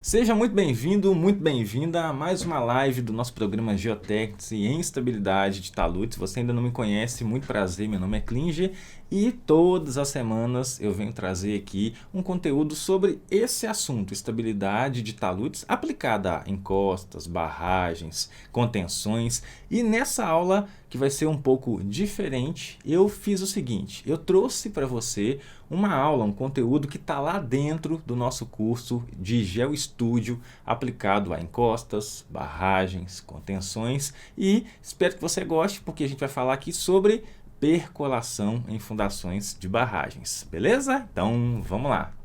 Seja muito bem-vindo, muito bem-vinda a mais uma live do nosso programa Geotechnics e Instabilidade de Taludes. Se você ainda não me conhece, muito prazer, meu nome é Klinger e todas as semanas eu venho trazer aqui um conteúdo sobre esse assunto, estabilidade de taludes aplicada a encostas, barragens, contenções. E nessa aula, que vai ser um pouco diferente, eu fiz o seguinte, eu trouxe para você uma aula, um conteúdo que está lá dentro do nosso curso de GeoStudio aplicado a encostas, barragens, contenções e espero que você goste porque a gente vai falar aqui sobre percolação em fundações de barragens, beleza? Então vamos lá.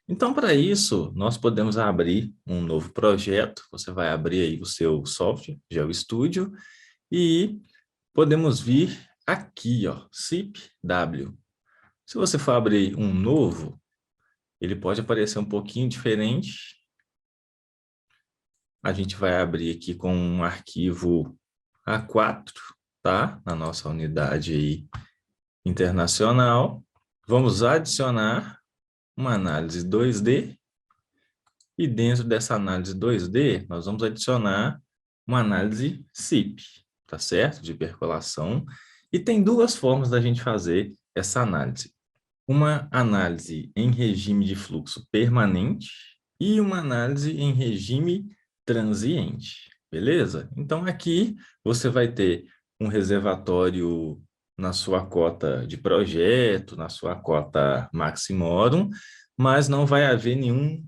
Então, para isso, nós podemos abrir um novo projeto. Você vai abrir aí o seu software, GeoStudio, e podemos vir aqui, ó, zip-w. Se você for abrir um novo, ele pode aparecer um pouquinho diferente. A gente vai abrir aqui com um arquivo A4, tá? Na nossa unidade aí internacional. Vamos adicionar uma análise 2D. E dentro dessa análise 2D, nós vamos adicionar uma análise SIP, tá certo? De percolação. E tem duas formas da gente fazer essa análise. Uma análise em regime de fluxo permanente e uma análise em regime transiente, beleza? Então, aqui você vai ter um reservatório na sua cota de projeto, na sua cota maximorum, mas não vai haver nenhum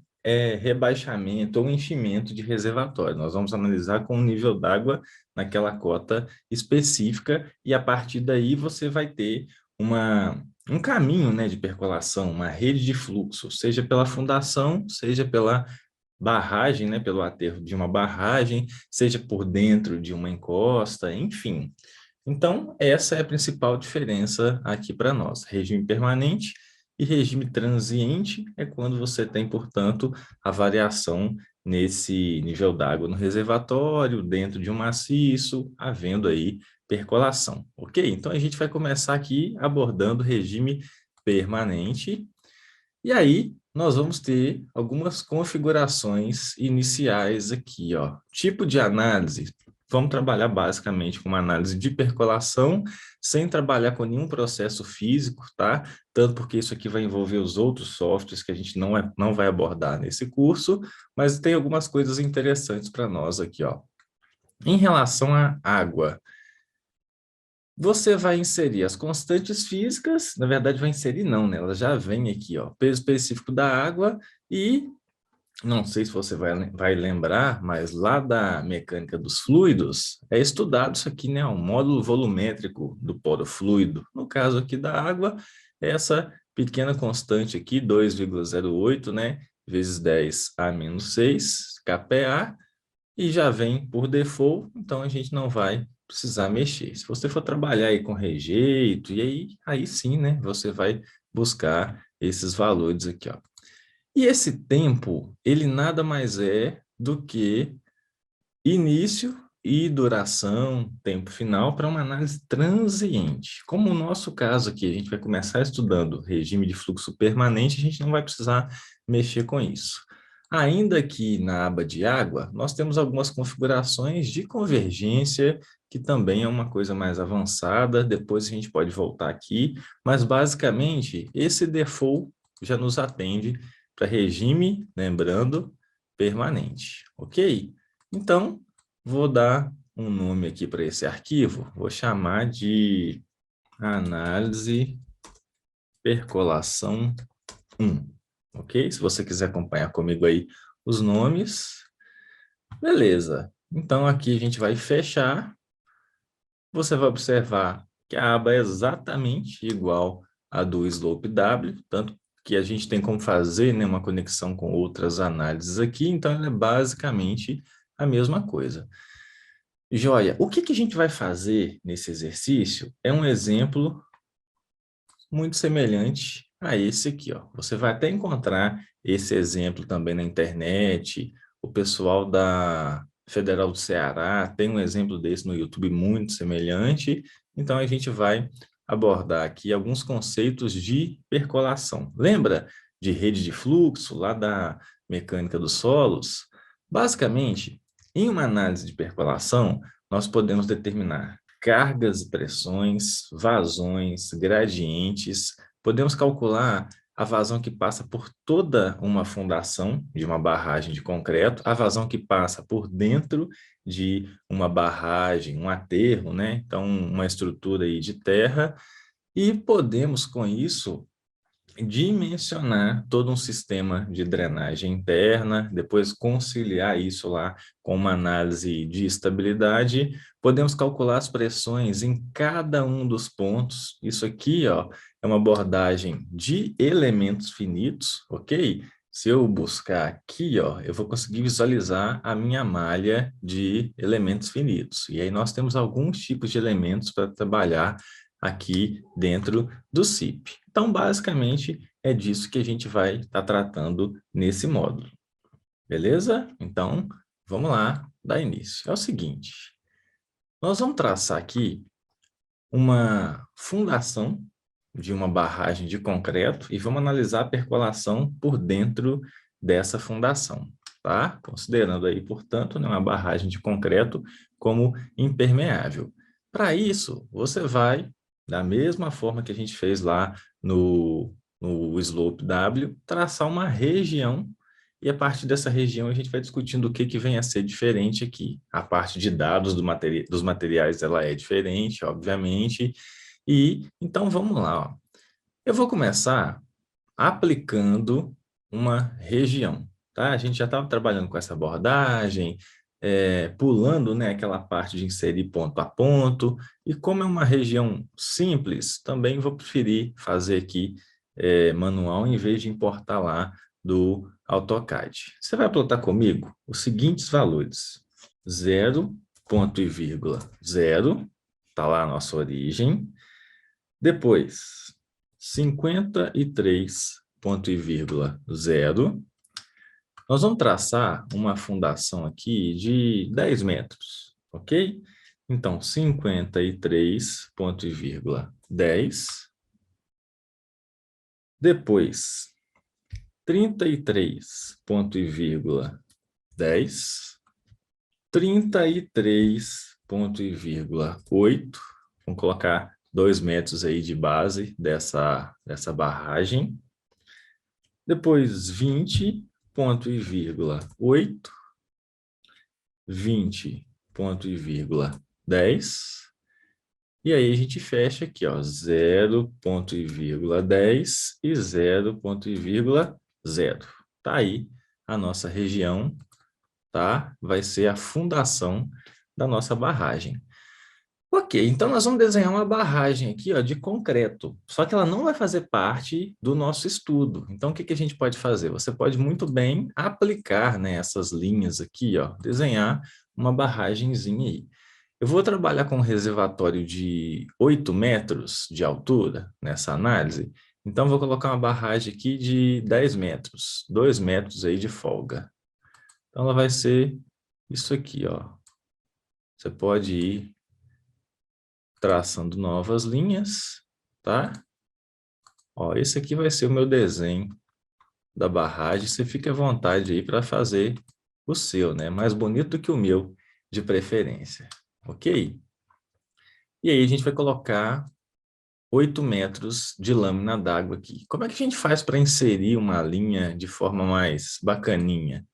rebaixamento ou enchimento de reservatório. Nós vamos analisar com o nível d'água naquela cota específica e, a partir daí, você vai ter um caminho, né, de percolação, uma rede de fluxo, seja pela fundação, seja pela barragem, né, pelo aterro de uma barragem, seja por dentro de uma encosta, enfim. Então, essa é a principal diferença aqui para nós. Regime permanente e regime transiente é quando você tem, portanto, a variação nesse nível d'água no reservatório, dentro de um maciço, havendo aí percolação, ok? Então, a gente vai começar aqui abordando o regime permanente, e aí nós vamos ter algumas configurações iniciais aqui, ó. Tipo de análise, vamos trabalhar basicamente com uma análise de percolação, sem trabalhar com nenhum processo físico, tá? Tanto porque isso aqui vai envolver os outros softwares que a gente não vai abordar nesse curso, mas tem algumas coisas interessantes para nós aqui, ó. Em relação à água, você vai inserir as constantes físicas, na verdade vai inserir não, né? Ela já vem aqui, ó, peso específico da água e, não sei se você vai lembrar, mas lá da mecânica dos fluidos, é estudado isso aqui, né? O módulo volumétrico do poro fluido. No caso aqui da água, é essa pequena constante aqui, 2,08, né? Vezes 10 a menos 6, kPa, e já vem por default, então a gente não vai precisar mexer. Se você for trabalhar aí com rejeito, e aí sim, né, você vai buscar esses valores aqui, ó. E esse tempo, ele nada mais é do que início e duração, tempo final, para uma análise transiente. Como o nosso caso aqui, a gente vai começar estudando regime de fluxo permanente, a gente não vai precisar mexer com isso. Ainda aqui na aba de água, nós temos algumas configurações de convergência, que também é uma coisa mais avançada, depois a gente pode voltar aqui, mas basicamente esse default já nos atende para regime, lembrando, permanente, ok? Então, vou dar um nome aqui para esse arquivo, vou chamar de análise percolação 1, ok? Se você quiser acompanhar comigo aí os nomes, beleza. Então, aqui a gente vai fechar, você vai observar que a aba é exatamente igual à do Slope W, tanto que a gente tem como fazer, né, uma conexão com outras análises aqui, então ela é basicamente a mesma coisa. Joia, o que que a gente vai fazer nesse exercício é um exemplo muito semelhante a esse aqui, ó. Você vai até encontrar esse exemplo também na internet, o pessoal da Federal do Ceará tem um exemplo desse no YouTube muito semelhante, então a gente vai abordar aqui alguns conceitos de percolação. Lembra de rede de fluxo lá da mecânica dos solos, basicamente, em uma análise de percolação, nós podemos determinar cargas e pressões, vazões, gradientes, podemos calcular a vazão que passa por toda uma fundação de uma barragem de concreto, a vazão que passa por dentro de uma barragem, um aterro, né? Então, uma estrutura aí de terra, e podemos, com isso, dimensionar todo um sistema de drenagem interna, depois conciliar isso lá com uma análise de estabilidade, podemos calcular as pressões em cada um dos pontos. Isso aqui, ó, é uma abordagem de elementos finitos, ok? Se eu buscar aqui, ó, eu vou conseguir visualizar a minha malha de elementos finitos. E aí nós temos alguns tipos de elementos para trabalhar aqui dentro do CIP. Então, basicamente, é disso que a gente vai estar tratando nesse módulo. Beleza? Então, vamos lá dar início. É o seguinte, nós vamos traçar aqui uma fundação de uma barragem de concreto e vamos analisar a percolação por dentro dessa fundação, tá? Considerando aí, portanto, né, uma barragem de concreto como impermeável. Para isso, você vai, da mesma forma que a gente fez lá no slope W, traçar uma região e a partir dessa região a gente vai discutindo o que vem a ser diferente aqui. A parte de dados dos materiais ela é diferente, obviamente. E então vamos lá. Ó. Eu vou começar aplicando uma região. Tá? A gente já estava trabalhando com essa abordagem, pulando, né, aquela parte de inserir ponto a ponto. E como é uma região simples, também vou preferir fazer aqui manual em vez de importar lá do AutoCAD. Você vai plotar comigo os seguintes valores. 0, ponto e vírgula 0, está lá a nossa origem. Depois, 53, ponto e vírgula 0. Nós vamos traçar uma fundação aqui de 10 metros, ok? Então, 53, ponto e vírgula 10. Depois, 33, ponto e vírgula 10, 33, ponto e vírgula 8, vamos colocar 2 metros aí de base dessa barragem, depois 20, ponto e vírgula 8, 20, ponto e vírgula 10, e aí a gente fecha aqui, ó, 0, ponto e vírgula 10 e 0, ponto e vírgula 0. Tá aí a nossa região, tá? Vai ser a fundação da nossa barragem. Ok, então nós vamos desenhar uma barragem aqui, ó, de concreto, só que ela não vai fazer parte do nosso estudo. Então, o que a gente pode fazer? Você pode muito bem aplicar, né, essas linhas aqui, ó, desenhar uma barragenzinha aí. Eu vou trabalhar com um reservatório de 8 metros de altura nessa análise, então vou colocar uma barragem aqui de 10 metros, 2 metros aí de folga. Então, ela vai ser isso aqui, ó. Você pode ir traçando novas linhas, tá? Ó, esse aqui vai ser o meu desenho da barragem. Você fica à vontade aí para fazer o seu, né? Mais bonito que o meu, de preferência. Ok? E aí a gente vai colocar 8 metros de lâmina d'água aqui. Como é que a gente faz para inserir uma linha de forma mais bacaninha?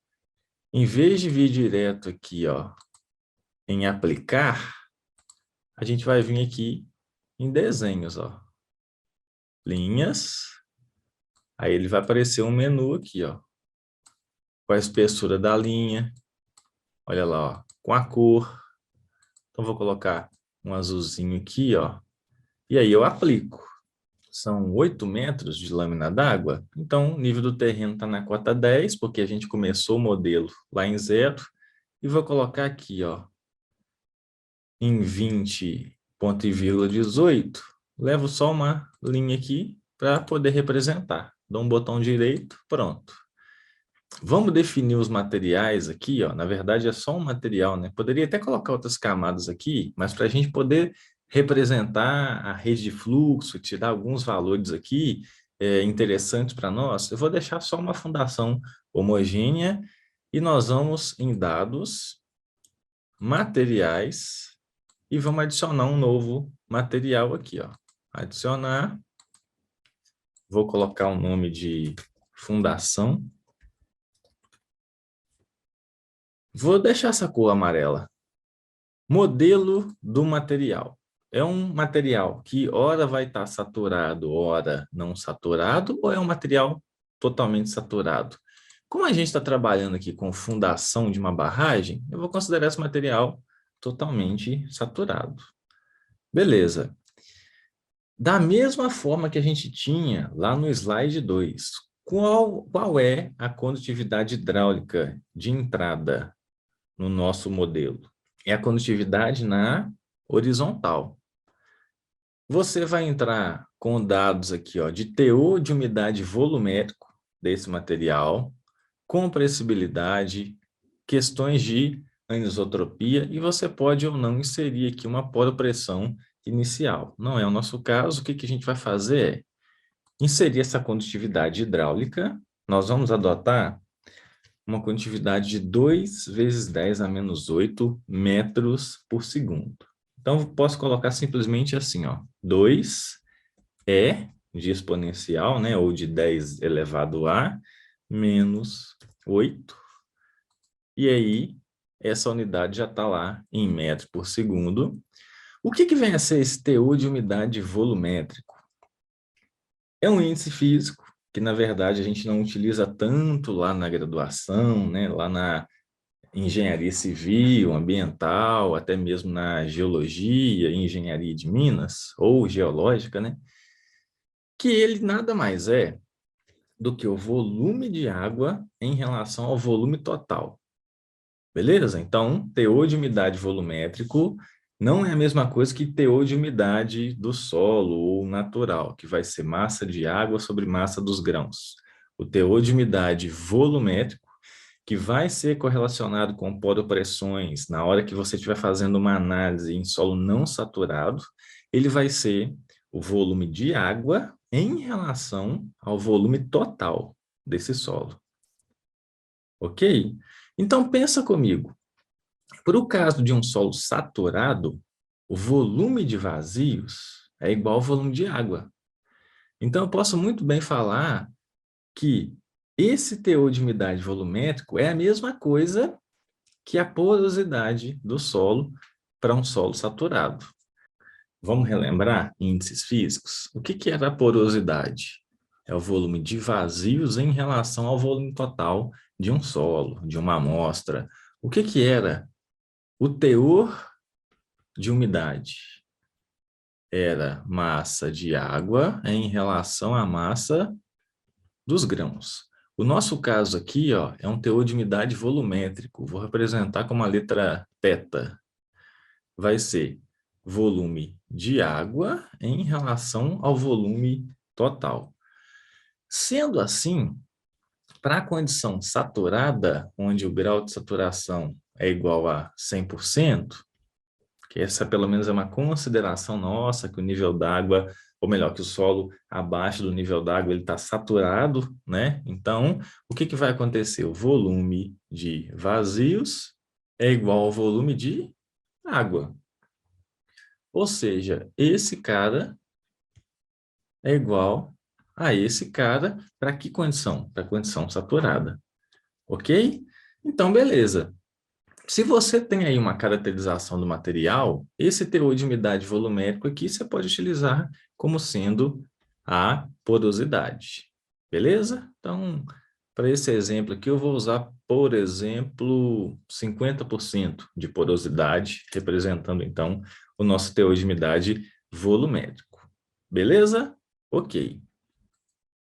Em vez de vir direto aqui, ó, em aplicar, a gente vai vir aqui em desenhos, ó. Linhas. Aí ele vai aparecer um menu aqui, ó. Com a espessura da linha. Olha lá, ó, com a cor. Então vou colocar um azulzinho aqui, ó. E aí eu aplico. São 8 metros de lâmina d'água. Então o nível do terreno está na cota 10, porque a gente começou o modelo lá em 0. E vou colocar aqui, ó, em 20, ponto e vírgula 18. Levo só uma linha aqui para poder representar. Dou um botão direito, pronto. Vamos definir os materiais aqui, ó. Na verdade é só um material, né? Poderia até colocar outras camadas aqui, mas para a gente poder representar a rede de fluxo, tirar alguns valores aqui interessantes para nós, eu vou deixar só uma fundação homogênea, e nós vamos em dados, materiais, e vamos adicionar um novo material aqui, ó. Adicionar, vou colocar o nome de fundação. Vou deixar essa cor amarela. Modelo do material. É um material que ora vai estar saturado, ora não saturado, ou é um material totalmente saturado? Como a gente está trabalhando aqui com fundação de uma barragem, eu vou considerar esse material totalmente saturado. Beleza. Da mesma forma que a gente tinha lá no slide 2, qual é a condutividade hidráulica de entrada no nosso modelo? É a condutividade na horizontal. Você vai entrar com dados aqui, ó, de teor de umidade volumétrico desse material, compressibilidade, questões de anisotropia, e você pode ou não inserir aqui uma poropressão inicial. Não é o nosso caso. O que a gente vai fazer é inserir essa condutividade hidráulica. Nós vamos adotar uma condutividade de 2 vezes 10 a menos 8 metros por segundo. Então, posso colocar simplesmente assim, ó, 2 é de exponencial, né, ou de 10 elevado a menos 8. E aí, essa unidade já está lá em metros por segundo. O que vem a ser esse teor de umidade volumétrico? É um índice físico que, na verdade, a gente não utiliza tanto lá na graduação, né, lá na engenharia civil, ambiental, até mesmo na geologia, engenharia de minas, ou geológica, né? Que ele nada mais é do que o volume de água em relação ao volume total. Beleza? Então, teor de umidade volumétrico não é a mesma coisa que teor de umidade do solo ou natural, que vai ser massa de água sobre massa dos grãos. O teor de umidade volumétrico, que vai ser correlacionado com poropressões na hora que você estiver fazendo uma análise em solo não saturado, ele vai ser o volume de água em relação ao volume total desse solo. Ok? Então, pensa comigo. Para o caso de um solo saturado, o volume de vazios é igual ao volume de água. Então, eu posso muito bem falar que esse teor de umidade volumétrico é a mesma coisa que a porosidade do solo para um solo saturado. Vamos relembrar índices físicos? O que era a porosidade? É o volume de vazios em relação ao volume total de um solo, de uma amostra. O que era o teor de umidade? Era massa de água em relação à massa dos grãos. O nosso caso aqui, ó, é um teor de umidade volumétrico. Vou representar com uma letra θ. Vai ser volume de água em relação ao volume total. Sendo assim, para a condição saturada, onde o grau de saturação é igual a 100%, que essa pelo menos é uma consideração nossa, que o nível d'água, ou melhor, que o solo abaixo do nível d'água ele está saturado, né? Então, o que vai acontecer? O volume de vazios é igual ao volume de água. Ou seja, esse cara é igual a esse cara para que condição? Para a condição saturada. Ok? Então, beleza. Se você tem aí uma caracterização do material, esse teor de umidade volumétrico aqui você pode utilizar como sendo a porosidade. Beleza? Então, para esse exemplo aqui, eu vou usar, por exemplo, 50% de porosidade, representando, então, o nosso teor de umidade volumétrico. Beleza? Ok.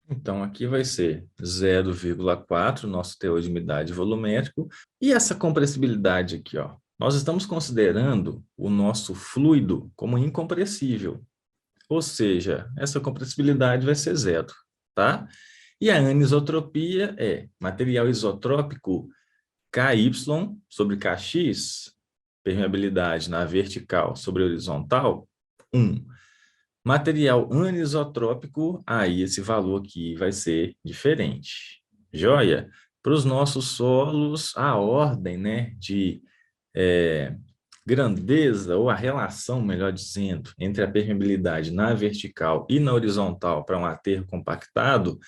Então, aqui vai ser 0,4, nosso teor de umidade volumétrico. E essa compressibilidade aqui, ó, nós estamos considerando o nosso fluido como incompressível. Ou seja, essa compressibilidade vai ser zero, tá? E a anisotropia é material isotrópico KY sobre KX, permeabilidade na vertical sobre horizontal, 1. Material anisotrópico, aí esse valor aqui vai ser diferente. Joia? para os nossos solos, a ordem, né, de grandeza, ou a relação, melhor dizendo, entre a permeabilidade na vertical e na horizontal para um aterro compactado,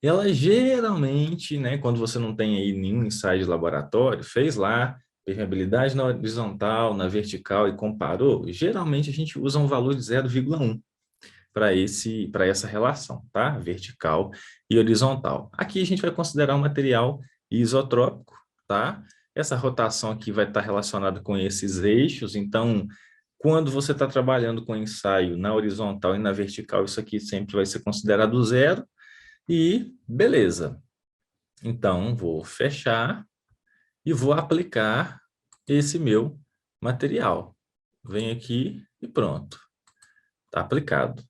ela geralmente, né, quando você não tem aí nenhum ensaio de laboratório, fez lá permeabilidade na horizontal, na vertical e comparou, geralmente a gente usa um valor de 0,1 para essa relação, tá? Vertical e horizontal. Aqui a gente vai considerar um material isotrópico, tá? Essa rotação aqui vai estar relacionada com esses eixos, então, quando você está trabalhando com ensaio na horizontal e na vertical, isso aqui sempre vai ser considerado zero, e beleza. Então, vou fechar e vou aplicar esse meu material. Venho aqui e pronto. Está aplicado.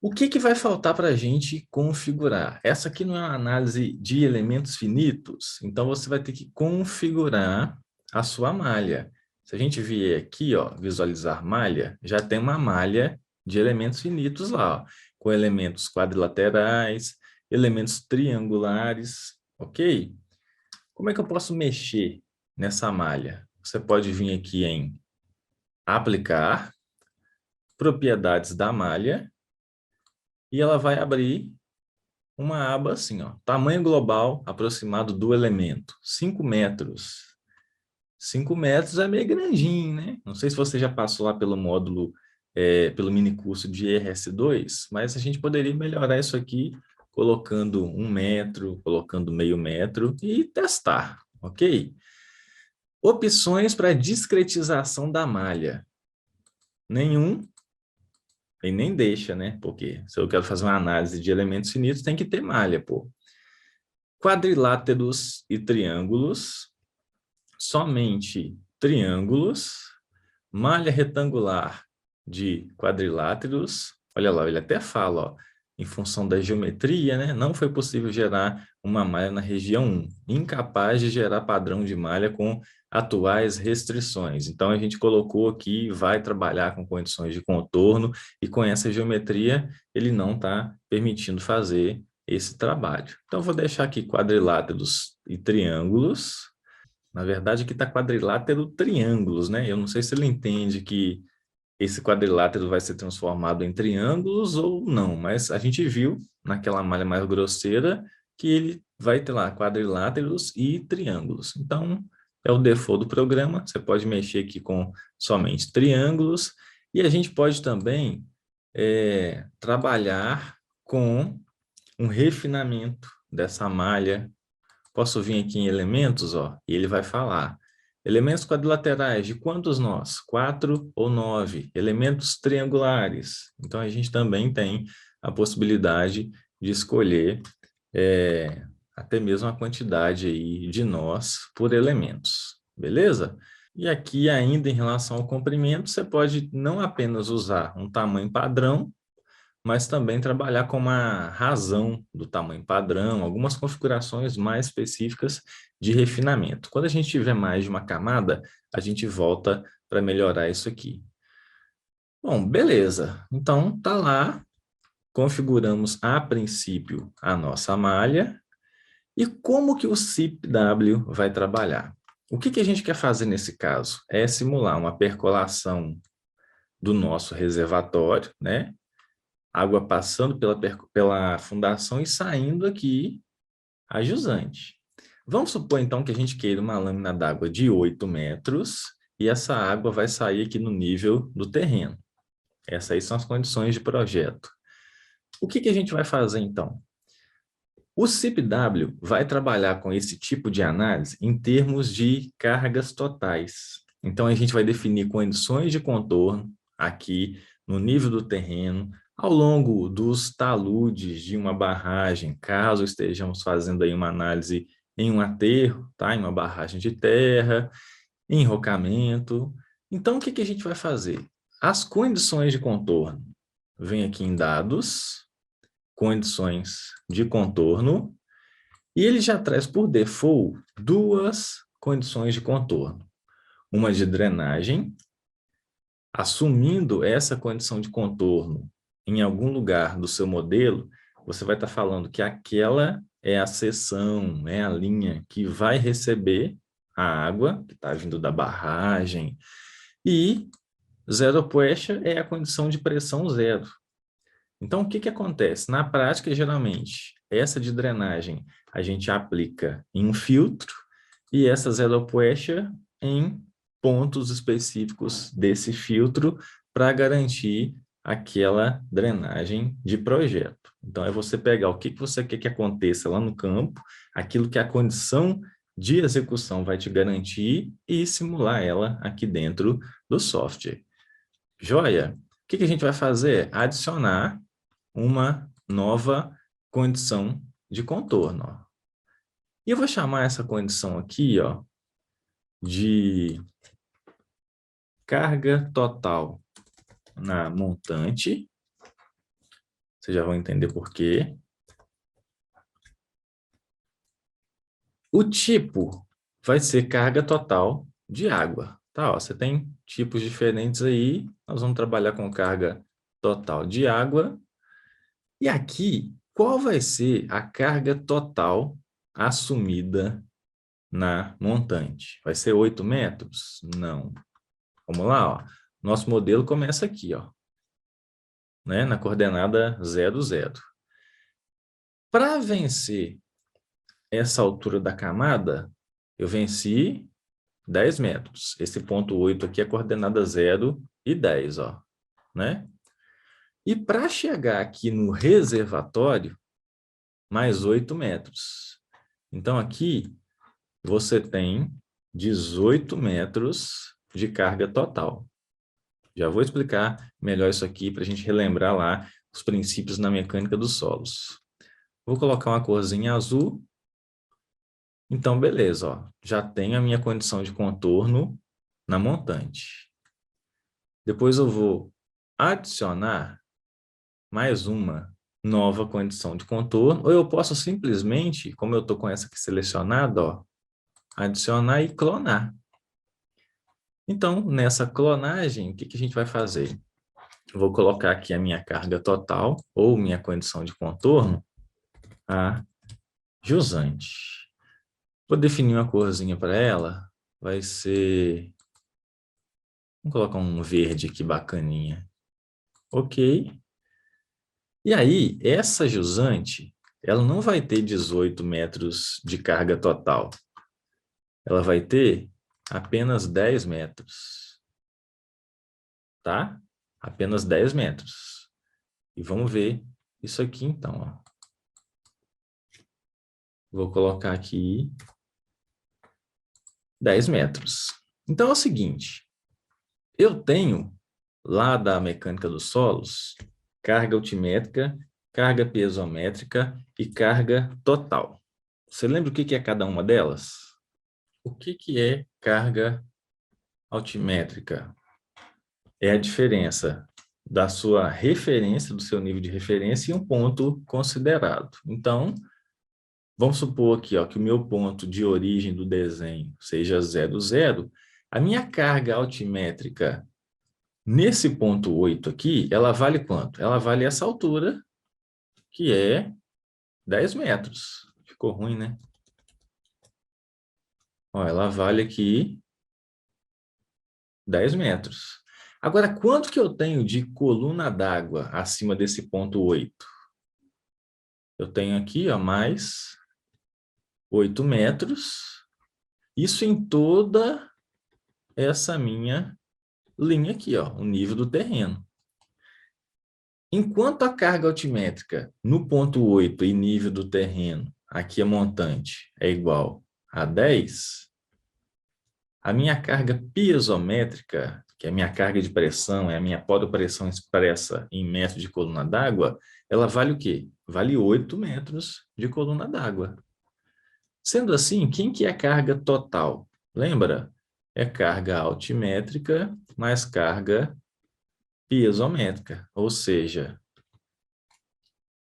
O que vai faltar para a gente configurar? Essa aqui não é uma análise de elementos finitos, então você vai ter que configurar a sua malha. Se a gente vier aqui, ó, visualizar malha, já tem uma malha de elementos finitos lá, ó, com elementos quadrilaterais, elementos triangulares, ok? Como é que eu posso mexer nessa malha? Você pode vir aqui em aplicar, propriedades da malha, e ela vai abrir uma aba assim, ó, tamanho global aproximado do elemento, 5 metros. 5 metros é meio grandinho, né? Não sei se você já passou lá pelo módulo, pelo minicurso de RS2, mas a gente poderia melhorar isso aqui colocando 1 metro, colocando meio metro e testar, ok? Opções para discretização da malha. Nenhum, e nem deixa, né? Porque se eu quero fazer uma análise de elementos finitos, tem que ter malha, pô. Quadriláteros e triângulos, somente triângulos, malha retangular de quadriláteros. Olha lá, ele até fala, ó, em função da geometria, né, não foi possível gerar uma malha na região 1, incapaz de gerar padrão de malha com atuais restrições. Então, a gente colocou aqui, vai trabalhar com condições de contorno, e com essa geometria, ele não está permitindo fazer esse trabalho. Então, vou deixar aqui quadriláteros e triângulos. Na verdade, aqui está quadrilátero triângulos, né? Eu não sei se ele entende que esse quadrilátero vai ser transformado em triângulos ou não, mas a gente viu naquela malha mais grosseira que ele vai ter lá quadriláteros e triângulos. Então, é o default do programa, você pode mexer aqui com somente triângulos, e a gente pode também trabalhar com um refinamento dessa malha. Posso vir aqui em elementos, ó, e ele vai falar. Elementos quadrilaterais, de quantos nós? 4 ou 9. Elementos triangulares. Então, a gente também tem a possibilidade de escolher até mesmo a quantidade aí de nós por elementos. Beleza? E aqui, ainda em relação ao comprimento, você pode não apenas usar um tamanho padrão, mas também trabalhar com uma razão do tamanho padrão, algumas configurações mais específicas de refinamento. Quando a gente tiver mais de uma camada, a gente volta para melhorar isso aqui. Bom, beleza. Então, tá lá, configuramos a princípio a nossa malha. E como que o CIPW vai trabalhar? O que a gente quer fazer nesse caso? É simular uma percolação do nosso reservatório, né? Água passando pela fundação e saindo aqui a jusante. Vamos supor, então, que a gente queira uma lâmina d'água de 8 metros e essa água vai sair aqui no nível do terreno. Essas aí são as condições de projeto. O que a gente vai fazer, então? O CIPW vai trabalhar com esse tipo de análise em termos de cargas totais. Então, a gente vai definir condições de contorno aqui no nível do terreno, ao longo dos taludes de uma barragem, caso estejamos fazendo aí uma análise em um aterro, tá? Em uma barragem de terra, enrocamento. Então, o que a gente vai fazer? As condições de contorno. Vem aqui em dados, condições de contorno, e ele já traz por default duas condições de contorno. Uma de drenagem, assumindo essa condição de contorno em algum lugar do seu modelo, você vai estar falando que aquela é a seção, é a linha que vai receber a água que está vindo da barragem. E zero pressure é a condição de pressão zero. Então, o que que acontece? Na prática, geralmente, essa de drenagem a gente aplica em um filtro e essa zero pressure em pontos específicos desse filtro para garantir aquela drenagem de projeto. Então, é você pegar o que que você quer que aconteça lá no campo, aquilo que a condição de execução vai te garantir e simular ela aqui dentro do software. Joia? O que que a gente vai fazer? Adicionar uma nova condição de contorno. Ó. E eu vou chamar essa condição aqui, ó, de carga total na montante. Vocês já vão entender por quê. O tipo vai ser carga total de água. Tá, ó, você tem tipos diferentes aí. Nós vamos trabalhar com carga total de água. E aqui, qual vai ser a carga total assumida na montante? Vai ser 8 metros? Não. Vamos lá, ó. Nosso modelo começa aqui, ó, né, na coordenada 0, 0. Para vencer essa altura da camada, eu venci 10 metros. Esse ponto 8 aqui é a coordenada 0 e 10, ó, né? E para chegar aqui no reservatório, mais 8 metros. Então, aqui você tem 18 metros de carga total. Já vou explicar melhor isso aqui para a gente relembrar lá os princípios na mecânica dos solos. Vou colocar uma corzinha azul. Então, beleza, ó, já tenho a minha condição de contorno na montante. Depois eu vou adicionar mais uma nova condição de contorno, ou eu posso simplesmente, como eu estou com essa aqui selecionada, ó, adicionar e clonar. Então, nessa clonagem, o que que a gente vai fazer? Vou colocar aqui a minha carga total, ou minha condição de contorno, a jusante. Vou definir uma corzinha para ela, vai ser... Vamos colocar um verde aqui bacaninha. Ok. E aí, essa jusante, ela não vai ter 18 metros de carga total. Ela vai ter apenas 10 metros. Tá? Apenas 10 metros. E vamos ver isso aqui então, ó. Vou colocar aqui 10 metros. Então é o seguinte, eu tenho lá da mecânica dos solos, carga altimétrica, carga piezométrica e carga total. Você lembra o que é cada uma delas? O que é carga altimétrica? É a diferença da sua referência, do seu nível de referência e um ponto considerado. Então, vamos supor aqui, ó, que o meu ponto de origem do desenho seja 0, 0. A minha carga altimétrica nesse ponto 8 aqui, ela vale quanto? Ela vale essa altura, que é 10 metros. Ficou ruim, né? Ó, ela vale aqui 10 metros. Agora, quanto que eu tenho de coluna d'água acima desse ponto 8? Eu tenho aqui, ó, mais 8 metros. Isso em toda essa minha linha aqui, ó, o nível do terreno. Enquanto a carga altimétrica no ponto 8 e nível do terreno, aqui a montante, é igual a 10, a minha carga piezométrica, que é a minha carga de pressão, é a minha podopressão expressa em metros de coluna d'água, ela vale o quê? Vale 8 metros de coluna d'água. Sendo assim, quem que é a carga total? Lembra? É carga altimétrica mais carga piezométrica, ou seja,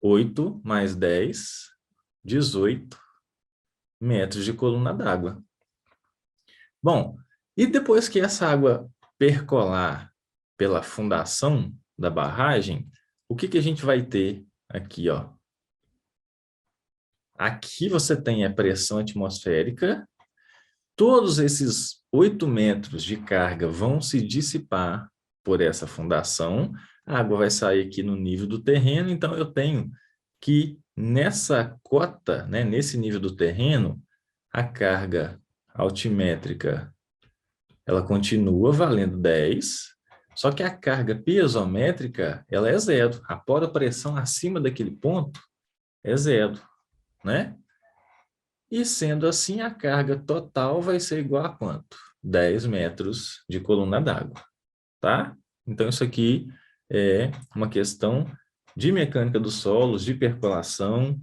8 mais 10, 18 metros de coluna d'água. Bom, e depois que essa água percolar pela fundação da barragem, o que que a gente vai ter aqui, ó? Aqui você tem a pressão atmosférica. Todos esses 8 metros de carga vão se dissipar por essa fundação. A água vai sair aqui no nível do terreno, então eu tenho que nessa cota, né, nesse nível do terreno, a carga altimétrica ela continua valendo 10, só que a carga piezométrica ela é zero. A pressão acima daquele ponto é zero, né? E sendo assim, a carga total vai ser igual a quanto? 10 metros de coluna d'água, tá? Então, isso aqui é uma questão de mecânica dos solos, de percolação.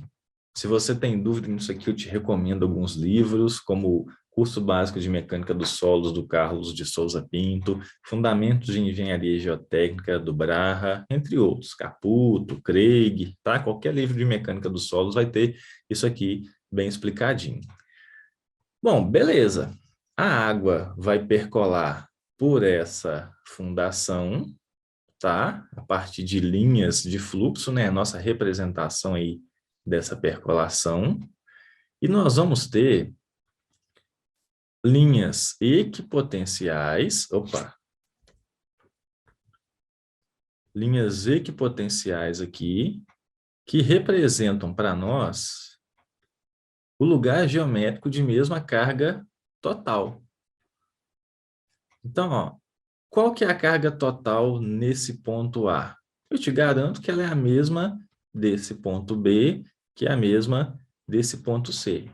Se você tem dúvida nisso aqui, eu te recomendo alguns livros, como Curso Básico de Mecânica dos Solos, do Carlos de Souza Pinto, Fundamentos de Engenharia Geotécnica, do Braha, entre outros, Caputo, Craig, tá? Qualquer livro de mecânica dos solos vai ter isso aqui bem explicadinho. Bom, beleza. A água vai percolar por essa fundação, tá? A partir de linhas de fluxo, né? A nossa representação aí dessa percolação. E nós vamos ter linhas equipotenciais, linhas equipotenciais aqui, que representam para nós o lugar geométrico de mesma carga total. Então, ó, qual que é a carga total nesse ponto A? Eu te garanto que ela é a mesma desse ponto B, que é a mesma desse ponto C.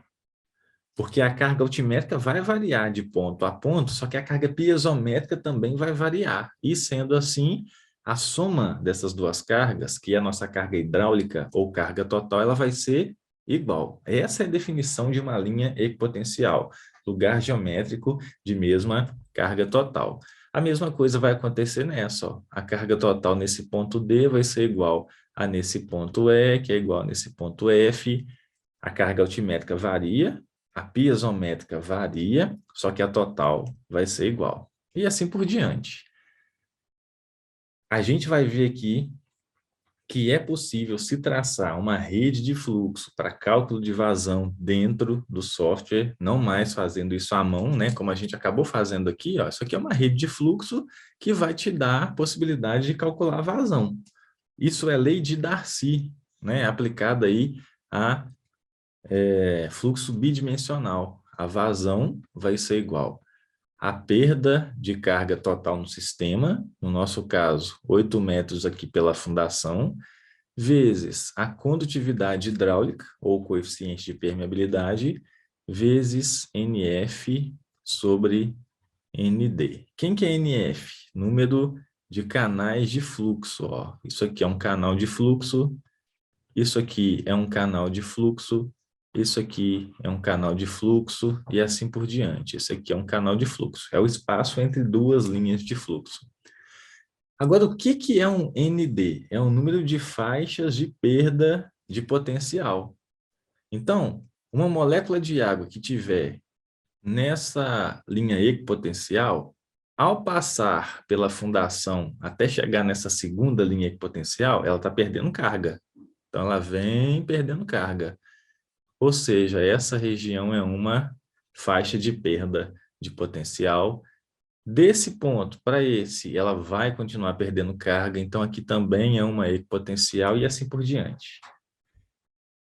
Porque a carga altimétrica vai variar de ponto a ponto, só que a carga piezométrica também vai variar. E sendo assim, a soma dessas duas cargas, que é a nossa carga hidráulica ou carga total, ela vai ser igual. Essa é a definição de uma linha equipotencial, lugar geométrico de mesma carga total. A mesma coisa vai acontecer nessa, ó. A carga total nesse ponto D vai ser igual a nesse ponto E, que é igual a nesse ponto F. A carga altimétrica varia, a piezométrica varia, só que a total vai ser igual. E assim por diante. A gente vai ver aqui que é possível se traçar uma rede de fluxo para cálculo de vazão dentro do software, não mais fazendo isso à mão, né? Como a gente acabou fazendo aqui, ó, isso aqui é uma rede de fluxo que vai te dar a possibilidade de calcular a vazão. Isso é lei de Darcy, né? Aplicada aí a fluxo bidimensional. A vazão vai ser igual à perda de carga total no sistema, no nosso caso, 8 metros aqui pela fundação, vezes a condutividade hidráulica, ou coeficiente de permeabilidade, vezes NF sobre ND. Quem que é NF? Número de canais de fluxo. Ó. Isso aqui é um canal de fluxo, isso aqui é um canal de fluxo, isso aqui é um canal de fluxo e assim por diante. Esse aqui é um canal de fluxo. É o espaço entre duas linhas de fluxo. Agora, o que é um ND? É um número de faixas de perda de potencial. Então, uma molécula de água que tiver nessa linha equipotencial, ao passar pela fundação até chegar nessa segunda linha equipotencial, ela está perdendo carga. Então, ela vem perdendo carga. Ou seja, essa região é uma faixa de perda de potencial. Desse ponto para esse, ela vai continuar perdendo carga, então aqui também é uma equipotencial e assim por diante.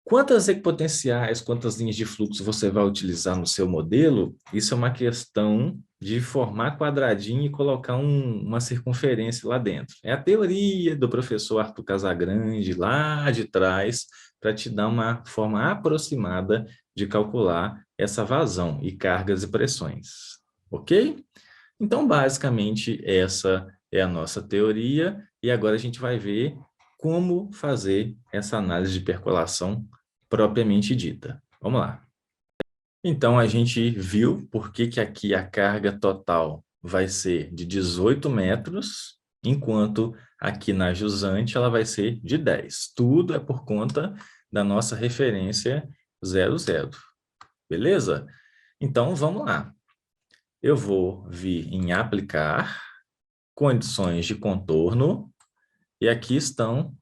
Quantas equipotenciais, quantas linhas de fluxo você vai utilizar no seu modelo? Isso é uma questão de formar quadradinho e colocar uma circunferência lá dentro. É a teoria do professor Arthur Casagrande, lá de trás, para te dar uma forma aproximada de calcular essa vazão e cargas e pressões. Ok? Então, basicamente, essa é a nossa teoria, e agora a gente vai ver como fazer essa análise de percolação propriamente dita. Vamos lá. Então, a gente viu por que aqui a carga total vai ser de 18 metros, enquanto aqui na jusante ela vai ser de 10. Tudo é por conta da nossa referência 00. Beleza? Então, vamos lá. Eu vou vir em aplicar, condições de contorno, e aqui estão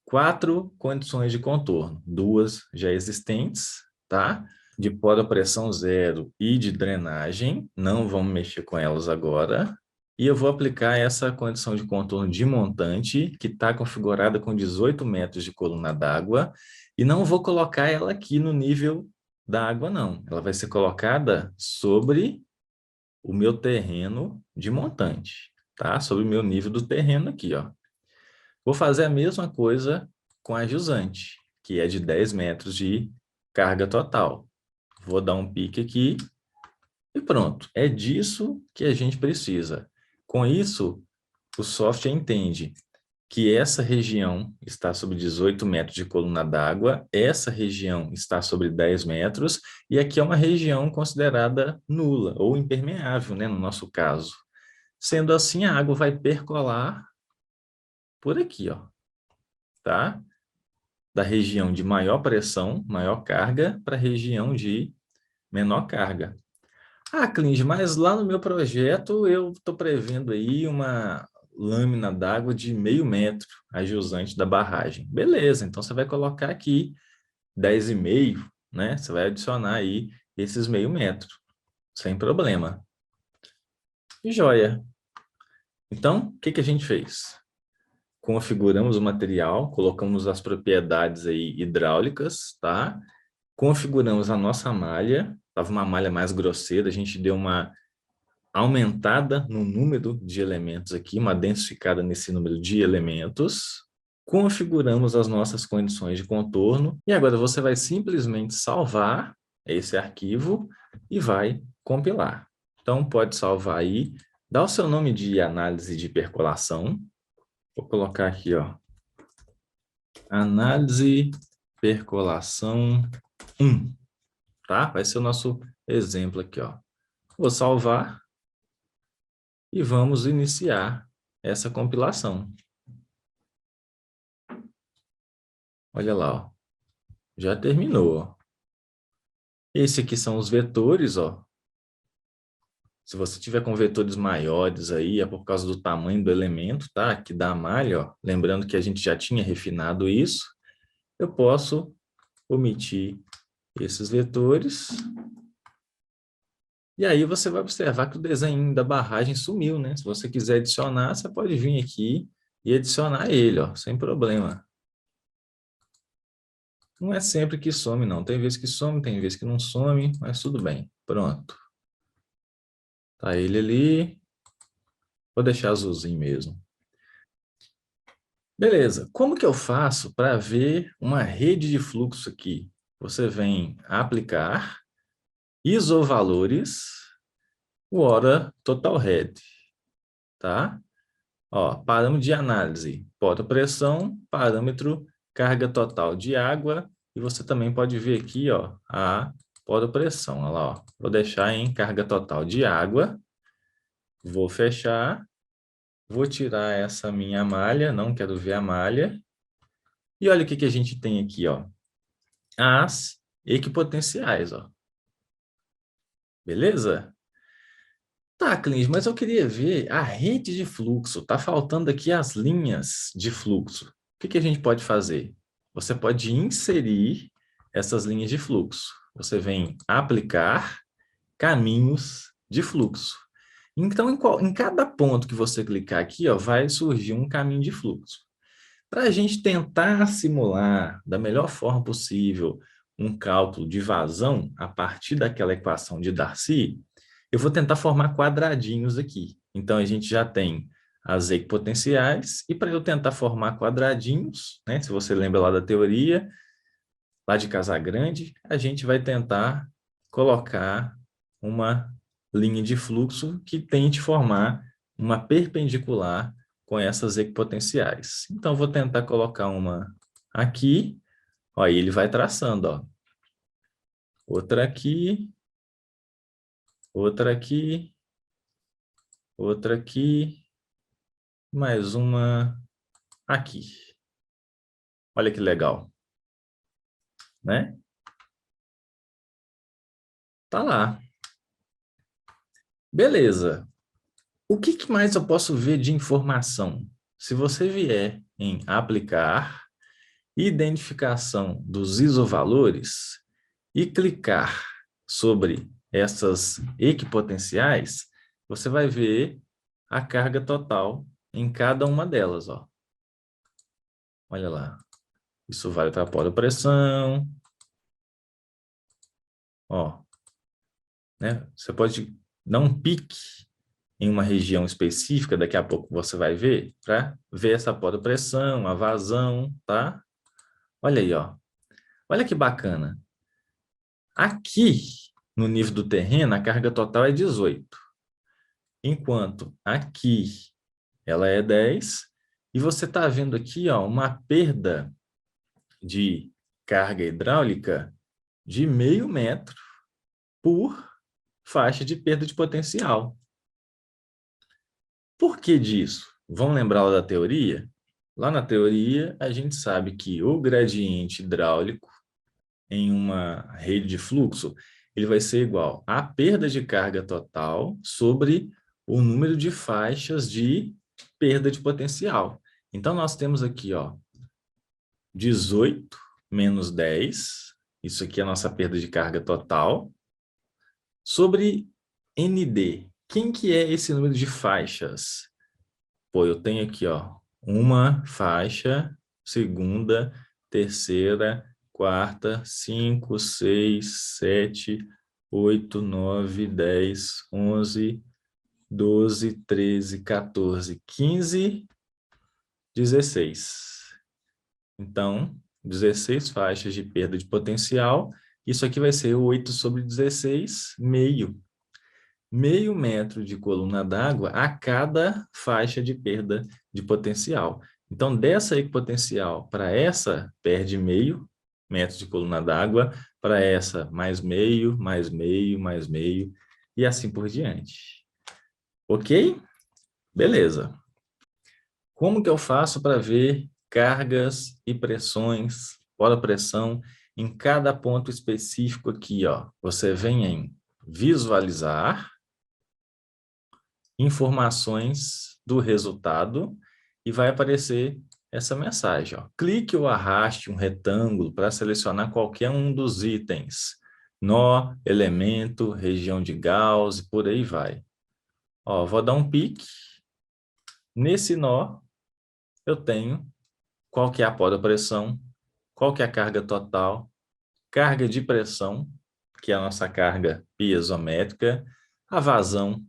4 condições de contorno, 2 já existentes, tá? De pó a pressão zero e de drenagem, não vamos mexer com elas agora. E eu vou aplicar essa condição de contorno de montante, que está configurada com 18 metros de coluna d'água, e não vou colocar ela aqui no nível da água, não. Ela vai ser colocada sobre o meu terreno de montante, tá? Sobre o meu nível do terreno aqui, ó. Vou fazer a mesma coisa com a jusante, que é de 10 metros de carga total. Vou dar um pique aqui e pronto. É disso que a gente precisa. Com isso, o software entende que essa região está sobre 18 metros de coluna d'água, essa região está sobre 10 metros, e aqui é uma região considerada nula ou impermeável, né, no nosso caso. Sendo assim, a água vai percolar por aqui, ó, tá? Da região de maior pressão, maior carga, para a região de menor carga. Ah, Clinge, mas lá no meu projeto eu estou prevendo aí uma lâmina d'água de 0,5 metro, a jusante da barragem. Beleza, então você vai colocar aqui 10,5, né? Você vai adicionar aí esses 0,5 metro, sem problema. E joia. Então, o que que a gente fez? Configuramos o material, colocamos as propriedades aí hidráulicas, tá? Configuramos a nossa malha, estava uma malha mais grosseira, a gente deu uma aumentada no número de elementos aqui, uma densificada nesse número de elementos. Configuramos as nossas condições de contorno e agora você vai simplesmente salvar esse arquivo e vai compilar. Então, pode salvar aí, dá o seu nome de análise de percolação. Vou colocar aqui, ó, análise percolação 1, tá? Vai ser o nosso exemplo aqui, ó. Vou salvar e vamos iniciar essa compilação. Olha lá, ó. Já terminou, ó. Esse aqui são os vetores, ó. Se você tiver com vetores maiores aí, é por causa do tamanho do elemento, tá? Aqui da malha, ó. Lembrando que a gente já tinha refinado isso. Eu posso omitir esses vetores. E aí você vai observar que o desenho da barragem sumiu, né? Se você quiser adicionar, você pode vir aqui e adicionar ele, ó, sem problema. Não é sempre que some, não. Tem vezes que some, tem vezes que não some, mas tudo bem. Pronto. Tá ele ali. Vou deixar azulzinho mesmo. Beleza. Como que eu faço para ver uma rede de fluxo aqui? Você vem aplicar isovalores, hora total head, tá? Ó, parâmetro de análise, pressão, parâmetro carga total de água, e você também pode ver aqui, ó, a pressão, olha lá, ó. Vou deixar em carga total de água, vou fechar, vou tirar essa minha malha, não quero ver a malha, e olha o que que a gente tem aqui, ó, as equipotenciais, ó. Beleza? Tá, Clínis, mas eu queria ver a rede de fluxo. Tá faltando aqui as linhas de fluxo. O que que a gente pode fazer? Você pode inserir essas linhas de fluxo. Você vem aplicar caminhos de fluxo. Então, em cada ponto que você clicar aqui, ó, vai surgir um caminho de fluxo. Para a gente tentar simular da melhor forma possível um cálculo de vazão a partir daquela equação de Darcy, eu vou tentar formar quadradinhos aqui. Então, a gente já tem as equipotenciais, e para eu tentar formar quadradinhos, né, se você lembra lá da teoria, lá de Casagrande, a gente vai tentar colocar uma linha de fluxo que tente formar uma perpendicular com essas equipotenciais. Então, vou tentar colocar uma aqui, ó, aí ele vai traçando, ó. Outra aqui, outra aqui, outra aqui, mais uma aqui. Olha que legal, né? Tá lá. Beleza. O que que mais eu posso ver de informação? Se você vier em aplicar, identificação dos isovalores e clicar sobre essas equipotenciais, você vai ver a carga total em cada uma delas, ó. Olha lá. Isso vale para a poropressão. Ó, né? Você pode dar um pique em uma região específica, daqui a pouco você vai ver, para ver essa poropressão, a vazão, tá? Olha aí, ó. Olha que bacana. Aqui, no nível do terreno, a carga total é 18. Enquanto aqui ela é 10. E você está vendo aqui, ó, uma perda de carga hidráulica de 0,5 metro por faixa de perda de potencial. Por que disso? Vamos lembrar lá da teoria? Lá na teoria, a gente sabe que o gradiente hidráulico em uma rede de fluxo, ele vai ser igual à perda de carga total sobre o número de faixas de perda de potencial. Então, nós temos aqui, ó, 18 menos 10, isso aqui é a nossa perda de carga total, sobre ND. Quem que é esse número de faixas? Pô, eu tenho aqui, ó, uma faixa, segunda, terceira, quarta, 5, 6, 7, 8, 9, 10, 11, 12, 13, 14, 15, 16. Então, 16 faixas de perda de potencial. Isso aqui vai ser 8 sobre 16, meio. 0,5 metro de coluna d'água a cada faixa de perda de potencial. Então, dessa equipotencial para essa, perde 0,5 metro de coluna d'água, para essa, mais meio, mais meio, mais meio, e assim por diante. Ok? Beleza. Como que eu faço para ver cargas e pressões, poropressão, em cada ponto específico aqui, ó? Você vem em visualizar, informações do resultado e vai aparecer essa mensagem, ó. Clique ou arraste um retângulo para selecionar qualquer um dos itens. Nó, elemento, região de Gauss e por aí vai. Ó, vou dar um pique. Nesse nó, eu tenho qual que é a poropressão, qual que é a carga total, carga de pressão, que é a nossa carga piezométrica, a vazão,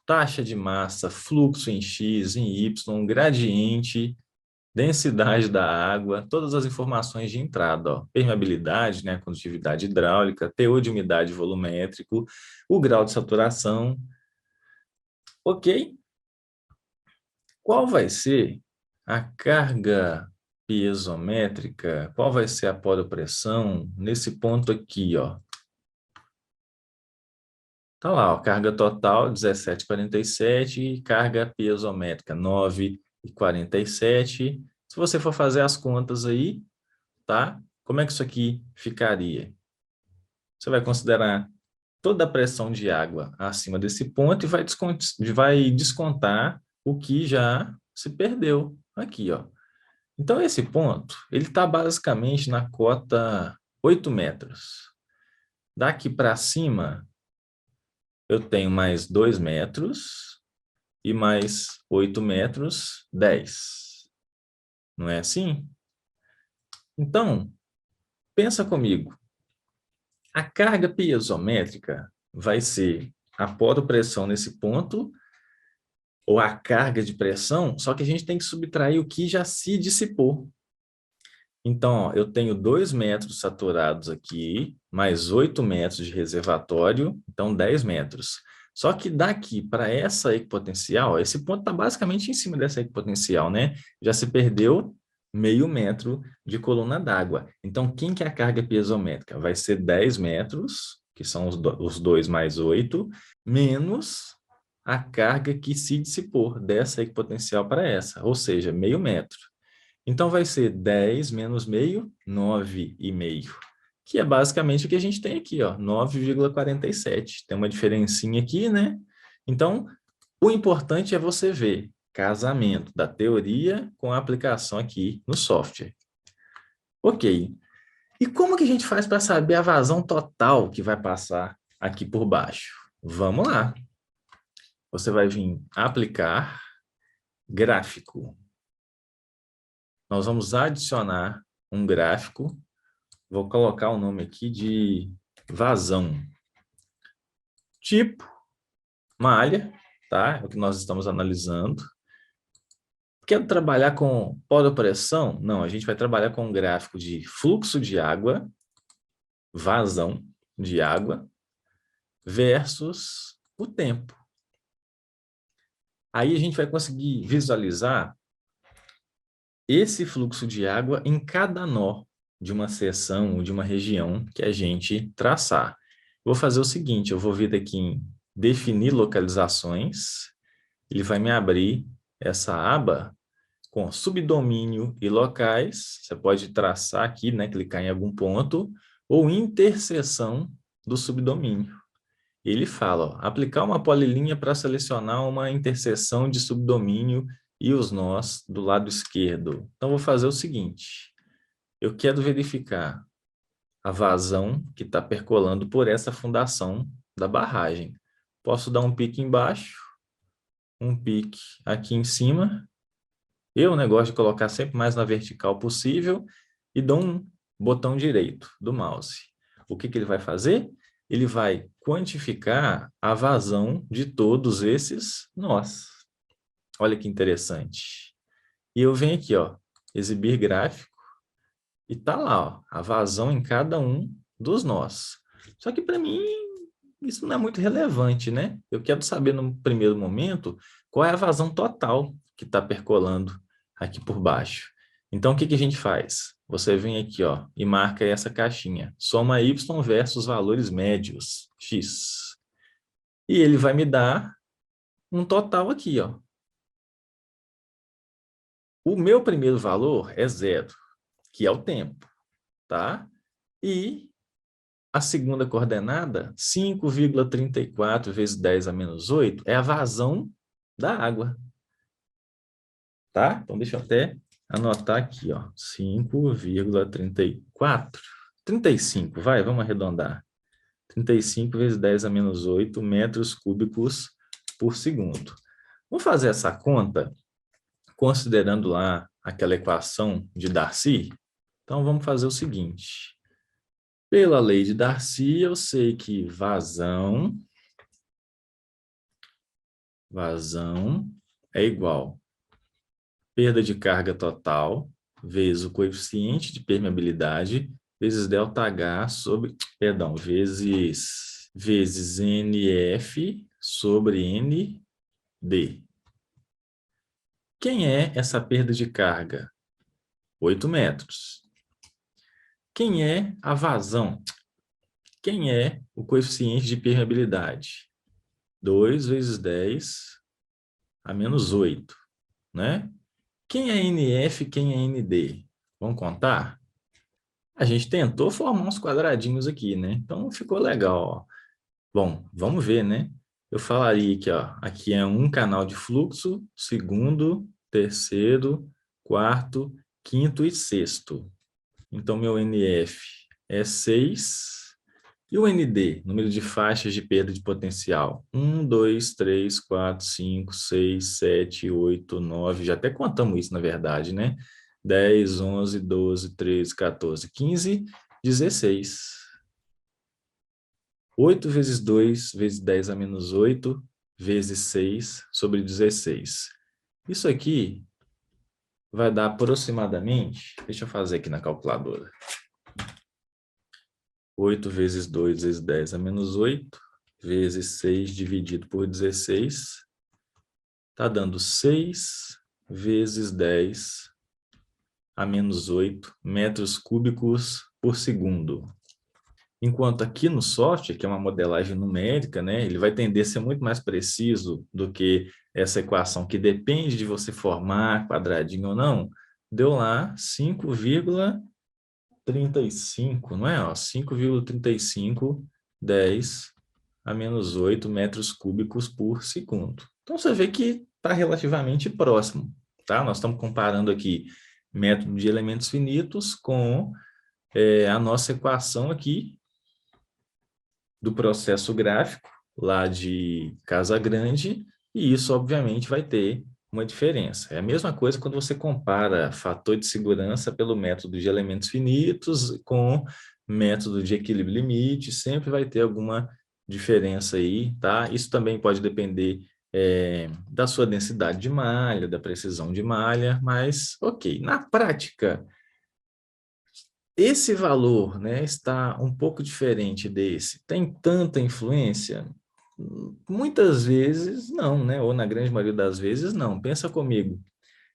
taxa de massa, fluxo em X, em Y, gradiente, densidade da água, todas as informações de entrada, ó, permeabilidade, né, condutividade hidráulica, teor de umidade volumétrico, o grau de saturação. Ok? Qual vai ser a carga piezométrica? Qual vai ser a poropressão nesse ponto aqui, ó? Tá lá, ó, carga total 17,47, carga piezométrica 9,47. Se você for fazer as contas aí, tá? Como é que isso aqui ficaria? Você vai considerar toda a pressão de água acima desse ponto e vai descontar o que já se perdeu aqui, ó. Então, esse ponto, ele está basicamente na cota 8 metros. Daqui para cima, eu tenho mais 2 metros e mais 8 metros, 10. Não é assim? Então, pensa comigo. A carga piezométrica vai ser a poropressão nesse ponto ou a carga de pressão, só que a gente tem que subtrair o que já se dissipou. Então, ó, eu tenho 2 metros saturados aqui, mais 8 metros de reservatório, então 10 metros. Só que daqui para essa equipotencial, esse ponto está basicamente em cima dessa equipotencial, né? Já se perdeu 0,5 metro de coluna d'água. Então, quem que é a carga piezométrica? Vai ser 10 metros, que são os 2 mais 8, menos a carga que se dissipou dessa equipotencial para essa, ou seja, 0,5 metro. Então, vai ser 10 menos meio, 9,5, que é basicamente o que a gente tem aqui, ó, 9,47. Tem uma diferencinha aqui, né? Então, o importante é você ver casamento da teoria com a aplicação aqui no software. Ok. E como que a gente faz para saber a vazão total que vai passar aqui por baixo? Vamos lá. Você vai vir aplicar gráfico. Nós vamos adicionar um gráfico. Vou colocar o nome aqui de vazão. Tipo, malha, tá? É o que nós estamos analisando. Quero trabalhar com pós-pressão? Não, a gente vai trabalhar com um gráfico de fluxo de água, vazão de água, versus o tempo. Aí a gente vai conseguir visualizar esse fluxo de água em cada nó de uma seção ou de uma região que a gente traçar. Vou fazer o seguinte, eu vou vir aqui em definir localizações, ele vai me abrir essa aba com subdomínio e locais. Você pode traçar aqui, né, clicar em algum ponto, ou interseção do subdomínio. Ele fala, ó, aplicar uma polilinha para selecionar uma interseção de subdomínio e os nós do lado esquerdo. Então, vou fazer o seguinte, eu quero verificar a vazão que está percolando por essa fundação da barragem. Posso dar um pique embaixo, um pique aqui em cima. Eu, né, gosto de colocar sempre mais na vertical possível e dou um botão direito do mouse. O que ele vai fazer? Ele vai quantificar a vazão de todos esses nós. Olha que interessante. E eu venho aqui, ó, exibir gráfico, e tá lá, ó, a vazão em cada um dos nós. Só que para mim, isso não é muito relevante, né? Eu quero saber no primeiro momento qual é a vazão total que está percolando aqui por baixo. Então, o que a gente faz? Você vem aqui, ó, e marca essa caixinha. Soma y versus valores médios, x. E ele vai me dar um total aqui, ó. O meu primeiro valor é 0, que é o tempo, tá? E a segunda coordenada, 5,34 vezes 10 a menos 8, é a vazão da água. Tá? Então, deixa eu até anotar aqui, ó. 5,34. 35, vai, vamos arredondar. 35 vezes 10 a menos 8 metros cúbicos por segundo. Vamos fazer essa conta considerando lá aquela equação de Darcy? Então, vamos fazer o seguinte. Pela lei de Darcy, eu sei que vazão é igual perda de carga total vezes o coeficiente de permeabilidade vezes ΔH sobre, perdão, vezes NF sobre ND. Quem é essa perda de carga? 8 metros. Quem é a vazão? Quem é o coeficiente de permeabilidade? 2 vezes 10 a menos 8, né? Quem é NF, quem é ND? Vamos contar? A gente tentou formar uns quadradinhos aqui, né? Então, ficou legal, ó. Bom, vamos ver, né? Eu falaria que, ó, aqui é um canal de fluxo, segundo, terceiro, quarto, quinto e sexto. Então, meu NF é 6. E o ND, número de faixas de perda de potencial? 1, 2, 3, 4, 5, 6, 7, 8, 9. Já até contamos isso, na verdade, né? 10, 11, 12, 13, 14, 15, 16. 8 vezes 2 vezes 10 a menos 8 vezes 6 sobre 16. Isso aqui vai dar aproximadamente, deixa eu fazer aqui na calculadora. 8 vezes 2 vezes 10 a menos 8, vezes 6 dividido por 16, está dando 6 vezes 10 a menos 8 metros cúbicos por segundo. Enquanto aqui no software, que é uma modelagem numérica, né, ele vai tender a ser muito mais preciso do que essa equação, que depende de você formar quadradinho ou não, deu lá 5,35, não é? 5,35, 10 a menos 8 metros cúbicos por segundo. Então, você vê que está relativamente próximo, tá? Nós estamos comparando aqui método de elementos finitos com a nossa equação aqui do processo gráfico, lá de Casagrande, e isso, obviamente, vai ter uma diferença. É a mesma coisa quando você compara fator de segurança pelo método de elementos finitos com método de equilíbrio limite, sempre vai ter alguma diferença aí, tá? Isso também pode depender da sua densidade de malha, da precisão de malha, mas ok. Na prática, esse valor, né, está um pouco diferente desse. Tem tanta influência? Muitas vezes não, né? Ou na grande maioria das vezes não. Pensa comigo,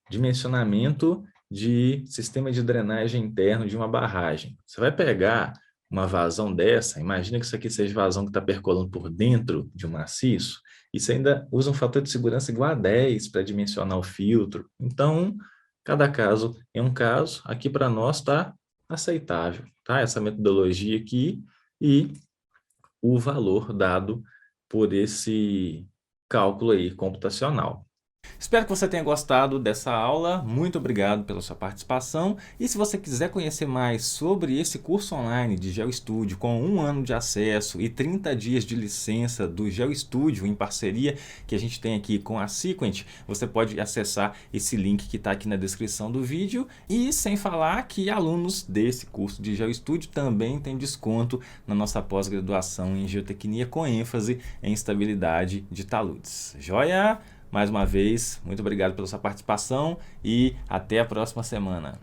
dimensionamento de sistema de drenagem interno de uma barragem. Você vai pegar uma vazão dessa, imagina que isso aqui seja vazão que está percolando por dentro de um maciço, e você ainda usa um fator de segurança igual a 10 para dimensionar o filtro. Então, cada caso é um caso. Aqui para nós está aceitável, tá? Essa metodologia aqui e o valor dado por esse cálculo aí computacional. Espero que você tenha gostado dessa aula. Muito obrigado pela sua participação. E se você quiser conhecer mais sobre esse curso online de GeoStudio com 1 ano de acesso e 30 dias de licença do GeoStudio em parceria que a gente tem aqui com a Sequent, você pode acessar esse link que está aqui na descrição do vídeo. E sem falar que alunos desse curso de GeoStudio também têm desconto na nossa pós-graduação em Geotecnia com ênfase em estabilidade de taludes. Joia? Mais uma vez, muito obrigado pela sua participação e até a próxima semana.